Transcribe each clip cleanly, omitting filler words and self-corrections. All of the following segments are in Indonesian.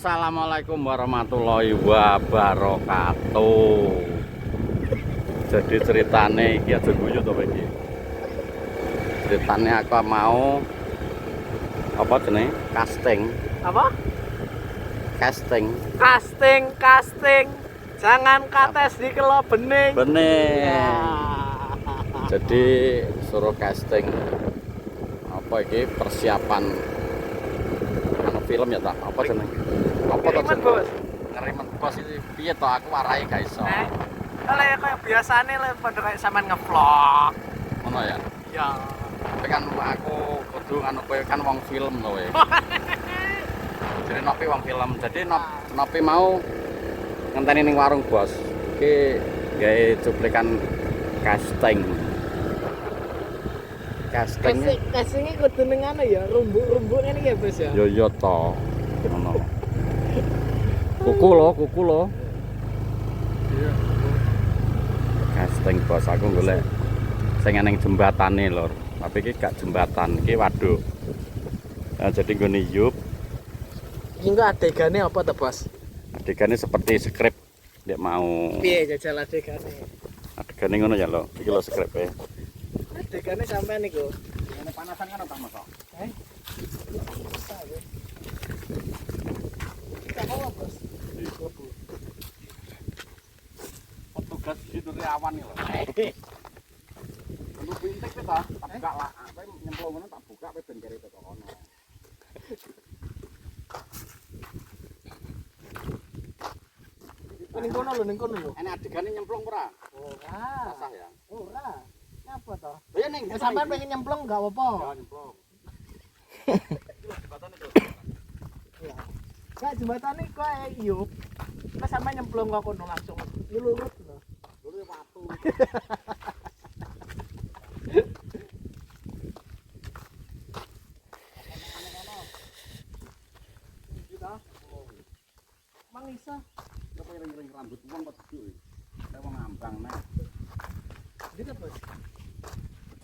Assalamualaikum warahmatullahi wabarakatuh. Jadi ceritane iki aja guyu to iki. Ceritane aku mau apa jenenge? Casting. Apa? Casting. Casting. Jangan kates di kelo bening. Bening. Ya. Jadi suruh casting apa iki persiapan anu film ya tak? Apa jenenge? Apa to jenenge? Bos. Ngerimen bos iki piye to aku warai gak iso. Kalau kayak biasane le padha kayak sampean ngevlog. Ngono ya. Ya. Tapi kan aku kudu anu kowe kan wong film to kowe. Jadi Nopi wong film. Jadi Nopi mau ngenteni ning warung bos. Iki gawe cuplikan casting. Castingnya kudu ning anu ya, rumbuk-rumbuk ngene ya, Bos ya. Yo yo to. Ngono. Kuku lo. Iya. Casting bos aku golek sing ning jembatane lur. Tapi iki gak jembatan, iki waduk. Nah, jadi nggone yup. Iki kok adegane apa to, Bos? Adegannya seperti skrip dia mau. Piye jajal adegane? Adegannya ngono ya lo. Iki lo skrip ya. Adegane sampean niku. Ngene panasan kan ta Mas? Bisa ya. Kita apa, Bos? Petugas itu awan nih loh. Untuk pintek kita, tak buka lah. Apa nyemplung ngono tak buka apa ben kere teko kono. Ning kono lho. Ini adegannya nyemplung ora? Ora. Sah ya. Ora. Apa to? Ya ning Sampean pengen nyemplung enggak apa-apa. Ya nyemplung. Jembatan itu. Iya. Kayak jembatane kowe yuk. Lah sampean nyemplung kok kono langsung. Lurut lho. Lurut watu. Mang iso. Apa ring-ring rambut wong kok duduk. Nek wong ngambang nek. Gitu, Bos.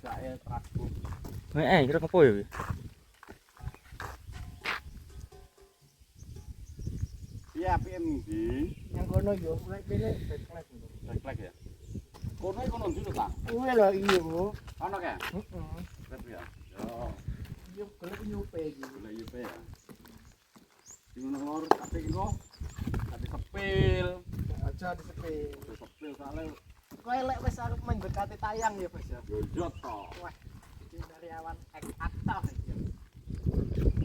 Jake trasku. Kira apa ya? Iya, piye ndi? Yang kono yo, lek kene backlight lho. Backlight ya. Kono dulu ta? Kuwi lho iya, Bu. Ono ke? Heeh. Rep ya. Yo, Yo golek nyupe iki. golek yup ya. Di ngono lor tapi engko ati kepil. Aja disepil. Kepil soalnya Kowe lek wis arep mendekati tayang ya, Bos ya. yo yo to. Wah, iki dari awan akta iki.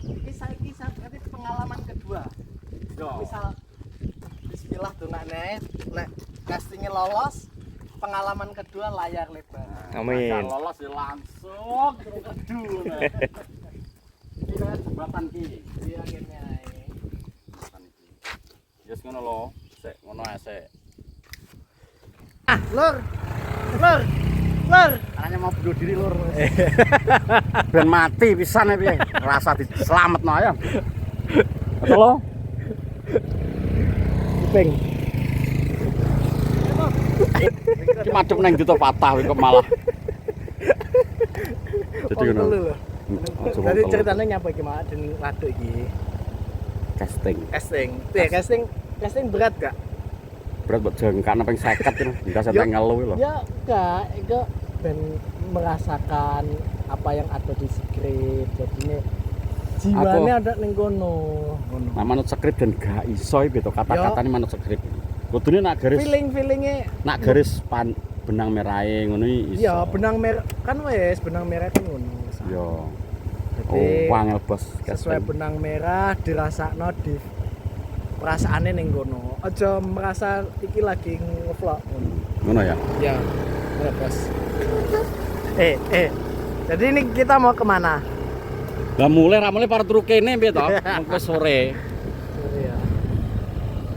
Iki saiki sampe pengalaman kedua. Yo. Misal bismillah dongane nek castingnya lolos, pengalaman kedua layar lebar. Amin. Kalau lolos ya langsung kedu. Iki kan jembatan ki. Iya kene ae. Jembatan iki. Yes ngono lo. Sik ngono ae sik. Ah, Lur. Caranya mau bunuh diri lur. Ben mati pisan ya piye. Rasa diselametno ayo. Betul lo? Kuping. Iki madhep nang gitu patah kok malah. Jadi ngono. Jadi ceritanya nyapa iki Mak den waduk iki. Casting. Casting berat gak? Berat buat jengkak ping 50 itu. Enggak sampai ngeluh lho. Ya enggak, itu ben merasakan apa yang ada di skrip. Jadinya jiwanya ada ning kono. Nah manut skrip dan gak iso iki to kata-katane manut skrip. Kudune nak garis Feeling-feelingnya nak garis benang merahe ngono iki iso. ya benang merah kan wes benang merah kan ngono. Yo. Jadi, Wangel bos. sesuai benang merah dirasakno di perasaane ning kono. Aja merasa iki lagi ngevlog ngono. Ngono ya. Ya. Ya, Bos. Jadi ini kita mau kemana? Lah mulai ra mulai para turu kene piye to? Wis sore. Ya.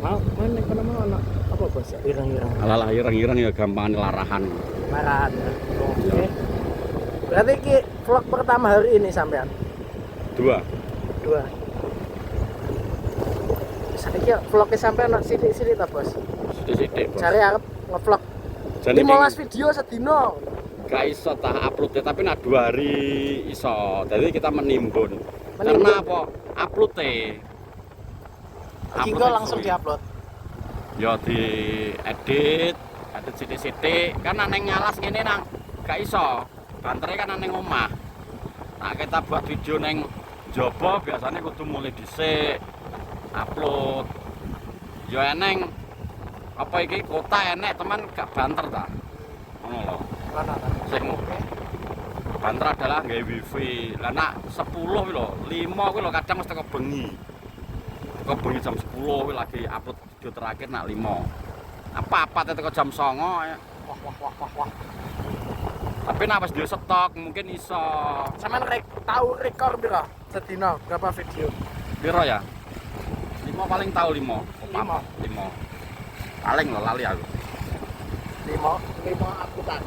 Mau mana kono mau ana apa Bos? Irang-irang. Alah ireng-ireng ya gampang larahan. Marahan ya. Oke. Berarti ki vlog pertama hari ini sampean. Dua. Saiki vlognya sampean ono sithik-sithik ta, Bos? Sithik-sithik bos. Cari arep ngevlog. Jane 15 video sedino. gak iso tak upload tapi nak 2 hari iso. Jadi kita menimbun. Karena apa? Upload Kinggo langsung diupload. Ya di edit sithik-sithik kan nang nyalas ngene nang gak iso. Bantere kan nang omah. Nah, kita buat video neng jobo biasanya kudu mulai dhisik upload. Ya eneng apa iki kota enek teman gak banter ta. Ngono lho. Mana ta? Sing banter adalah nggawe wifi. Lah nak 10 kuwi lho, 5 kuwi lho kadang mesti teko bengi. Teko bengi jam 10 kuwi lagi upload video terakhir nak 5. Apa-apa teko jam 09 ya. Wah. Tapi nak pas dia stok mungkin iso. Sampean tahu rekor piro sedina berapa video? Piro ya? 5 paling tahu 5. 5. 5. Paling lo lali aku. 5 akutan.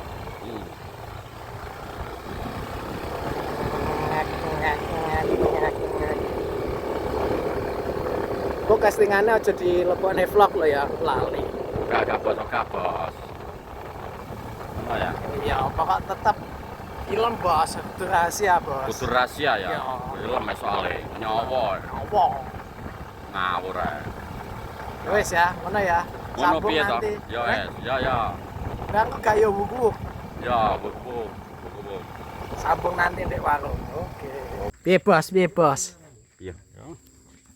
Kok castingannya aja dilebokne vlog lo ya, lali. Gak bos. Apa ya? Iya, pokok tetap film bos, itu rahasia bos. Kudu rahasia ya. Iya. Film soalnya nyawa. Apa? Ngawur ae. Wes ya, mana ya? Ngono Sambung piye to? nanti. Ya wes, ya. Nang kayo buku. Ya, buku. Sambung nanti di warung. Oke. Piye bos? Piye?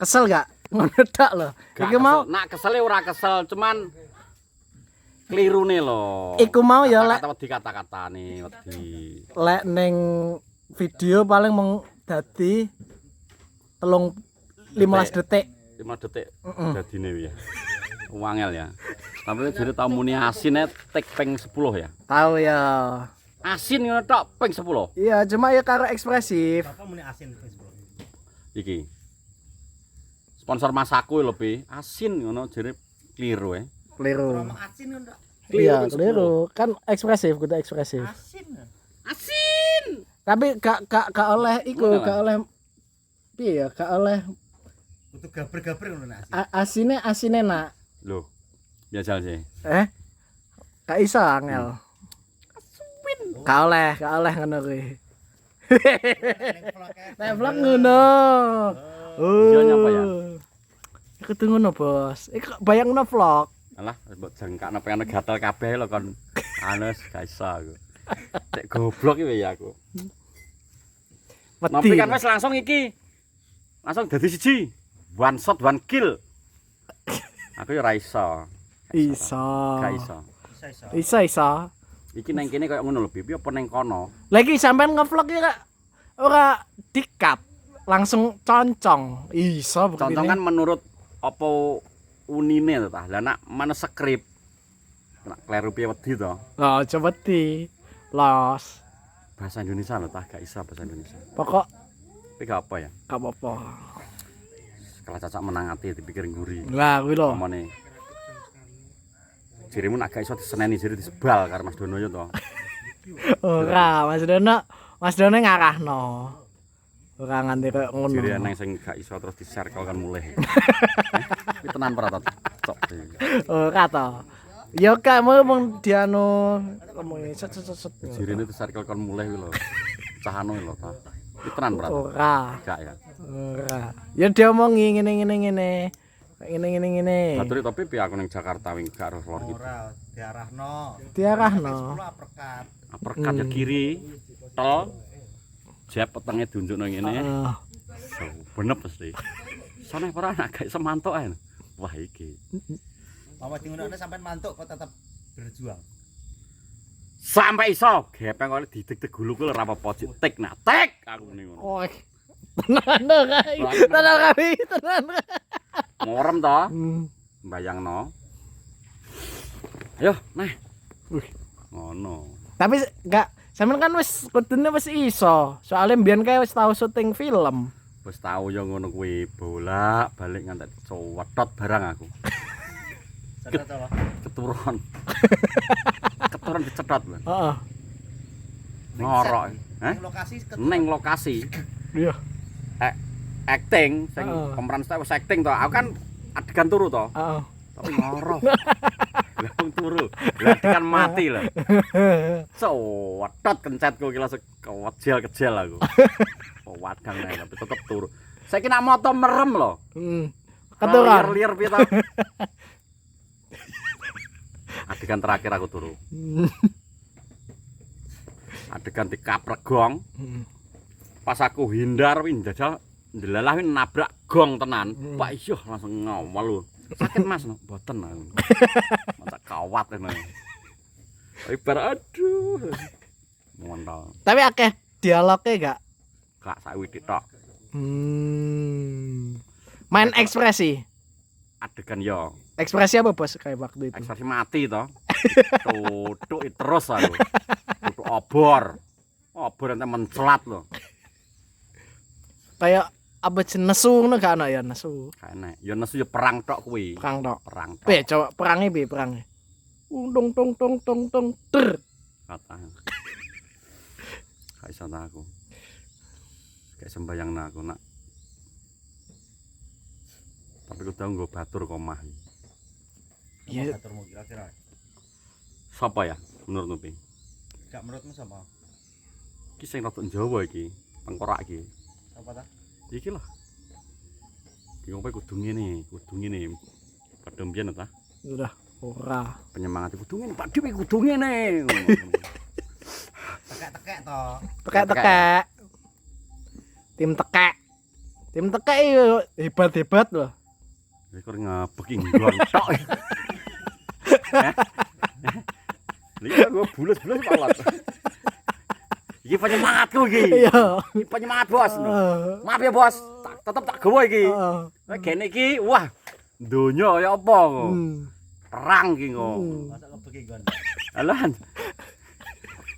Kesel gak? Ngono tok lho. Iki mau nak kesel ora kesel, cuman klirune lho. iku mau ya lek wedi kata-katane wedi. lek ning video paling mung dadi 15 detik. 5 detik dadine ya. Wangel ya. Tapi jare tau muni asin tek ping 10 ya. Tahu ya. Asin ngono tok ping 10. Iya, cuma ya karo ekspresif. Apa muni asin ping 10? Iki. Sponsor masaku lho, Pi. Asin ngono jare kliru ya. Keliru. Ngomong asin ndak? Iya, keliru. Kan ekspresif, kudu ekspresif. Asin. Tapi gak oleh iku, Ngono, gak oleh piye ya, gak oleh Kudu gaber-gaber ngono asin. asine nak. Loh. Biasa sih. Gak iso angel. Gak oleh ngono kuwi. Nek vlog ngono. Iya, nyapa ya? Kudu ngono, Bos. Iku bayangno vlog. Alah, mbok jengkakno pengen gatel kabeh lho kon. Anes gak iso aku. Cek goblok iki ya aku. Nopi kan wis langsung iki. Langsung dadi siji. One shot one kill. Aku ya ora iso. Iso. Gak iso. Iso. Iki nang kene koyo ngono lho, Bibi apa nang kono? Lagi sampean ngevlog ya ora di-cut, langsung concong. Iso begini. Contoh kan menurut apa unine to ta. Lah nak mana skrip. Nak kleru piye wedi to. Oh, coba di los. Bahasa Indonesia lho ta, gak iso bahasa Indonesia. Pokok Tapi gak apa ya. gak apa-apa. Kalau cacak menang ati dipikir nguri. Lah kuwi lho. Omone. Jirimu nak gak iso diseneni jiri disebal karo Mas Dono yo to. Ora, Mas Dono ngarahno. Ora nganti koyo ngono. Jiri nang sing gak iso terus di-circle kan mulih. Iki tenan ora to? Cok. Ora to. Ya gak mung dianu ngomong set. Jirine di-circle kan mulih kuwi lho. Cah anu lho ta. Iki tenan ora to? Ora. Gak ya. Ora. Ya diomongi ngene. Ngene. Baturi tapi piye aku ning Jakarta wing gak roh lor iki. Ora diarahno. Diarahno. 10 aperkat. Aperkat ya kiri, tol. Jep petenge diunjukno ngene. Heeh. Benep mesti. Soale ora anak gak iso mantuk ae. Wah iki. Mama dingunane sampean mantuk kok tetep berjuang. Sampai iso gepeng kok dideg-deg gulu ku ora apa-apa tik nah tik aku muni ngono. Oh. Tenan kami. Ngorem to. Bayangno. Ayo, nah. Ngono. Tapi enggak, sampean kan wis kudune wis iso. Soale mbiyen kae wis tau syuting film. Wis tau ya ngono kuwi, bolak-balik ngantek cowethot barang aku. Cetot to. Keturun. Keturun dicethot lho. Heeh. Ngorok. Hah? Lokasi Ning lokasi. Iya. Acting sing pemeran saya wis acting to. Aku kan adegan turu to. Heeh. Tapi ngoroh. Lah wong turu. Lah adegan mati lho. Cowethot kencetku iki langsung kejel aku. Oh wadang nek tapi tetep turu. Saiki nak moto merem lho. Keturun. Liar piye to? Adegan terakhir aku turu. Adegan dikaprek gong. Pas aku hindar wih jajal ndelalah wih nabrak gong tenan. Pak iya langsung ngawal lho. Sakit Mas, mboten aku. Masa kawat ngene. Ibar aduh. Montol. Tapi akeh dialognya gak? Gak sakwiti tok. Main ekspresi. Adegan yo. Ekspresi apa bos kayak waktu itu? Ekspresi mati to. Tutuk terus aku. Tutuk obor. Obor ente mencelat lho. Kayak apa nesu ngono gak ana ya nesu. Gak enak. Ya nesu ya perang tok kuwi. Perang tok. Perang tok. Be coba perangnya be perangnya. Tung tung tung tung tung ter. Kata. Gak iso ta aku. Kayak sembayang aku nak. Tapi kudu nggo batur komah. Iya. Baturmu kira-kira. Sapa ya menurutmu Pi? Gak menurutmu sapa? Iki sing rada Jawa iki, tengkorak iki. Apa ta? Iki lho. Iki ngopo kudu ngene. Padha mbiyen ta? Udah ora. Penyemangat kudu ngene, Pak Dewi kudu ngene. Tekek-tekek to. Tekek-tekek. Tim tekek. Tim tekek yo hebat-hebat loh. Iku ngebeki nggon tok. Iya gua bulus-bulus malat. Iki penyemangatku iki. Iya. Iki penyemangat bos. Maaf ya bos, tetep tak gawa iki. Heeh. Kene iki wah donya kaya apa kok. Perang iki kok. Masa kebeki gon. Alah.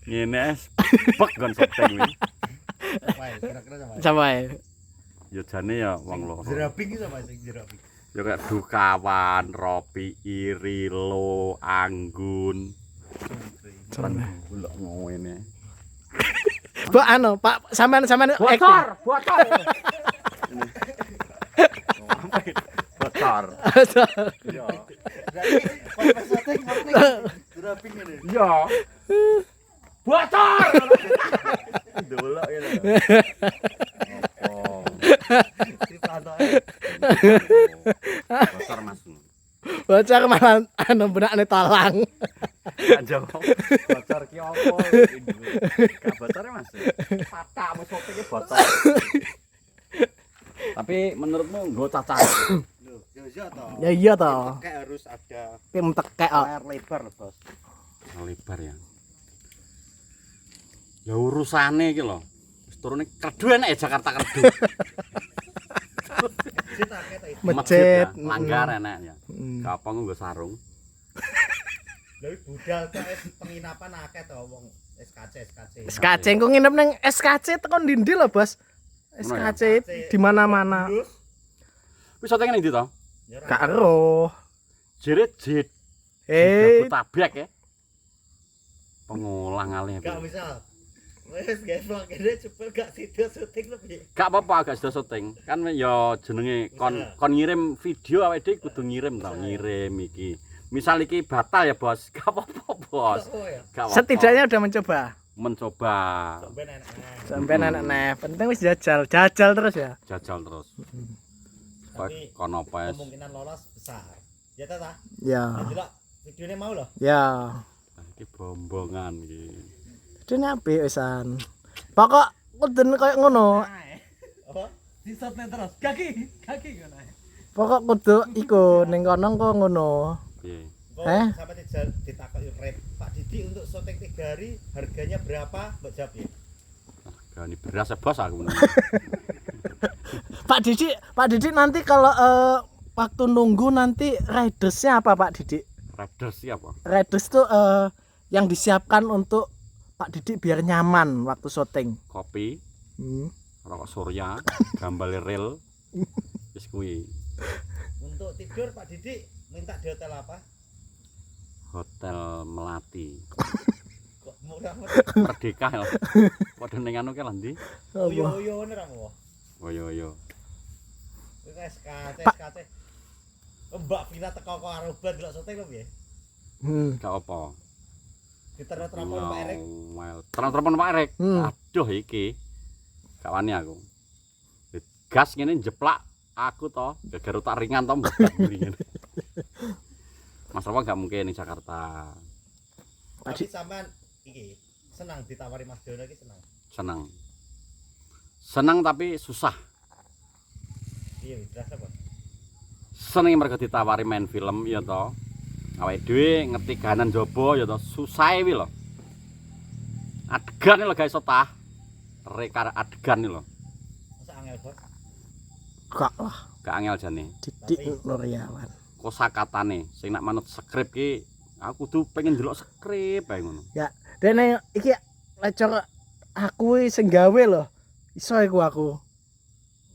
Ngene es bek gon seteng iki. Apa ya? Kira-kira sama. Coba ya. Ya jane ya wong loro. Jeraping iki sama sing jeraping. Ya kayak Dukawan, Ropi, Irilo, Anggun. Kan golek ngene. Bu anu, Pak, sampean Bocor. Bocor. Iya. Pas syuting ngerti. Jeraping ngene. Iya. Bocor. Dolok ya. Opo? Dipantoi. Bocor Mas. bocor malah anu benakne talang. Gak jawab. Bocor ki opo? Gak bocor Mas. Patah wis opeke bocor. Tapi menurutmu nggo cacar? Loh, ya iya toh. Ya iya toh. Kayak harus ada Tim tekek kok. layar lebar loh, Bos. Lebar ya. Ya urusane iki lho. Wis turune Kredu enak ya Jakarta Kredu. Masjid akeh to. Masjid, ya, langgar enak ya. Kapang nggo sarung. Lha budal kok penginapan akeh to wong SKC. SKC engko nginep ning SKC tekan ndi lho, Bos? SKC di mana-mana. Wis sote ngene ndi to? Gak ero. Jerit jit. Tabrak ya. Pengulang alih. Gak misal. Wes guys vlog ini cepet gak sido syuting lebih. Gak apa-apa gak sudah syuting. Kan ya jenenge kon ngirim video awake dhewe kudu ngirim to, ngirim iki. Misal iki batal ya, Bos. Gak apa-apa, Bos. Gak apa-apa. Setidaknya udah mencoba. Sampai anak-anak penting wis jajal terus ya. Jajal terus. Tapi Kono pes. kemungkinan lolos besar. Ya ta? Ya. Delok videone mau loh. Ya. Iki bombongan iki. Dene apik wisan. Pokok kudu koyo ngono. Apa? Disotne terus. Kaki ngono. Pokok kudu iku ning kono kok ngono. Piye? Sampai ditakoki rate Pak Didi untuk syuting 3 hari harganya berapa? Mbok jawab ya. Gani beras ya, Bos aku. Pak Didi nanti kalau waktu nunggu nanti ridersnya apa Pak Didi? Riders siapa? Riders tuh yang disiapkan untuk Pak Didi biar nyaman waktu syuting. Kopi, rokok surya, gambale rel. Wis kuwi. Untuk tidur Pak Didi minta di hotel apa? Hotel Melati. Kok murah Merdeka ya. Padha ning anu ki lho ndi? Oyo-oyo ora apa? Oh yo. Kuwi SKC. Mbak Vina teko karo Aroban delok syuting lho piye? Gak apa. Diterapon Pak Erik. Terang-terangan Pak Erik. Aduh iki. Gak wani aku. Gas ngene jeplak aku toh gara-gara tak ringan toh berat ringan. Mas Rawa nggak mungkin di Jakarta. Tapi sampean iki senang ditawari Mas Dono iki senang. Senang tapi susah. Iya, dirasa apa? Seneng mergo ditawari main film ya toh. Awake dhewe ngerti gahanan jaba ya toh, susah wi lho. Adegan lho guys tah. Rekar adegan lho. Masa angel, Bos? Gak lah, Gak angel jane. Didik Nuryawan. Kosakatane sing nak manut skrip ki aku tuh pengen ndelok skrip ae ngono. Ya, dene iki lecor aku sing gawe lho. Iso iku aku.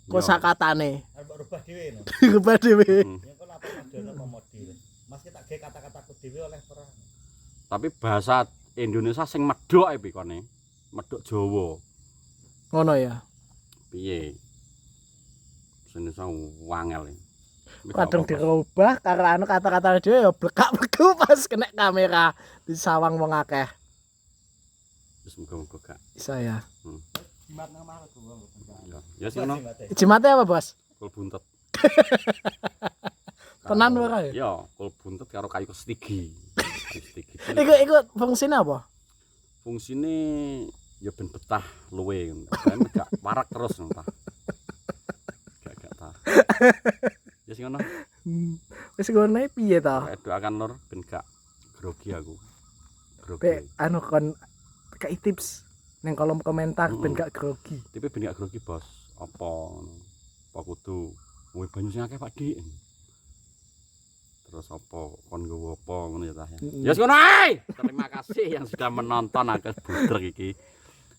Kosakatane. Arep rubah dhewe no. Rubah dhewe. Ya kok apa Mas Dono pemodel. Mas kita gawe kata-kataku dhewe oleh perang. Tapi bahasa Indonesia sing medhok e pikone. Medhok Jawa. Ngono ya. Piye? Indonesia wangel. Kadang dirubah karo anu kata-kata dhewe ya blekak-bleku pas kena kamera disawang wong akeh. Wis muga-muga gak. Iso ya. Jimat nang mahal gua. Ya sing ngono. Jimate apa, Bos? Kul buntet. Tenan ora ya? Ya, kul buntet karo kayu kestigi. Kayu kestigi. Iku fungsine apa? Fungsine ya ben betah luwe ngono. Ben gak warak terus ngono ta. Gak ta. Ya sing ngono. Wis ngono piye ta? Doakan Nur ben gak grogi aku. Be Grogi. anu kon kei tips ning kolom komentar ben gak grogi. Tapi ben gak grogi, Bos. Apa ngono? Apa kudu kowe banyu sing akeh Pak Dik. Terus apa kon nggowo apa ngono ya ta ya. Ya ngono ae. Terima kasih yang sudah menonton akeh budrek iki.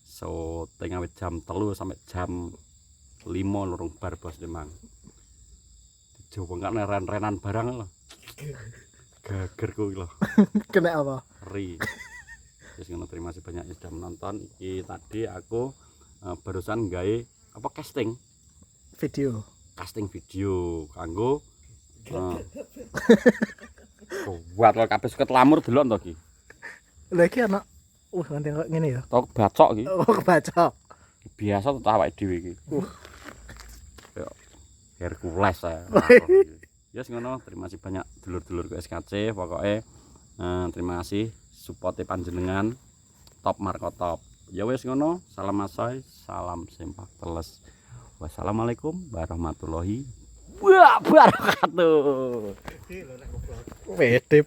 So, tengah jam 3 sampai jam 5 lorong bar Bos Demang. Coba enggak ren-renan barang lho. Gagerku lho. Kena apa? Ri. Wis ngono terima kasih banyak yang sudah menonton. Iki tadi aku barusan gawe apa casting video kanggo buat lo kabeh suket lamur delok to iki. Lha iki ana nganti kok ngene ya. Tok bacok iki. Oh, kebaca. Biasa to awake dhewe iki. Yo Hercules ya. Ya ngono, terima kasih banyak dulur-dulurku SKC pokoknya terima kasih supporte panjenengan top Marco top. Ya wis ngono, salam asoy, salam sempak teles. Wassalamualaikum warahmatullahi wabarakatuh. Iki lho nek goblok. Wedip.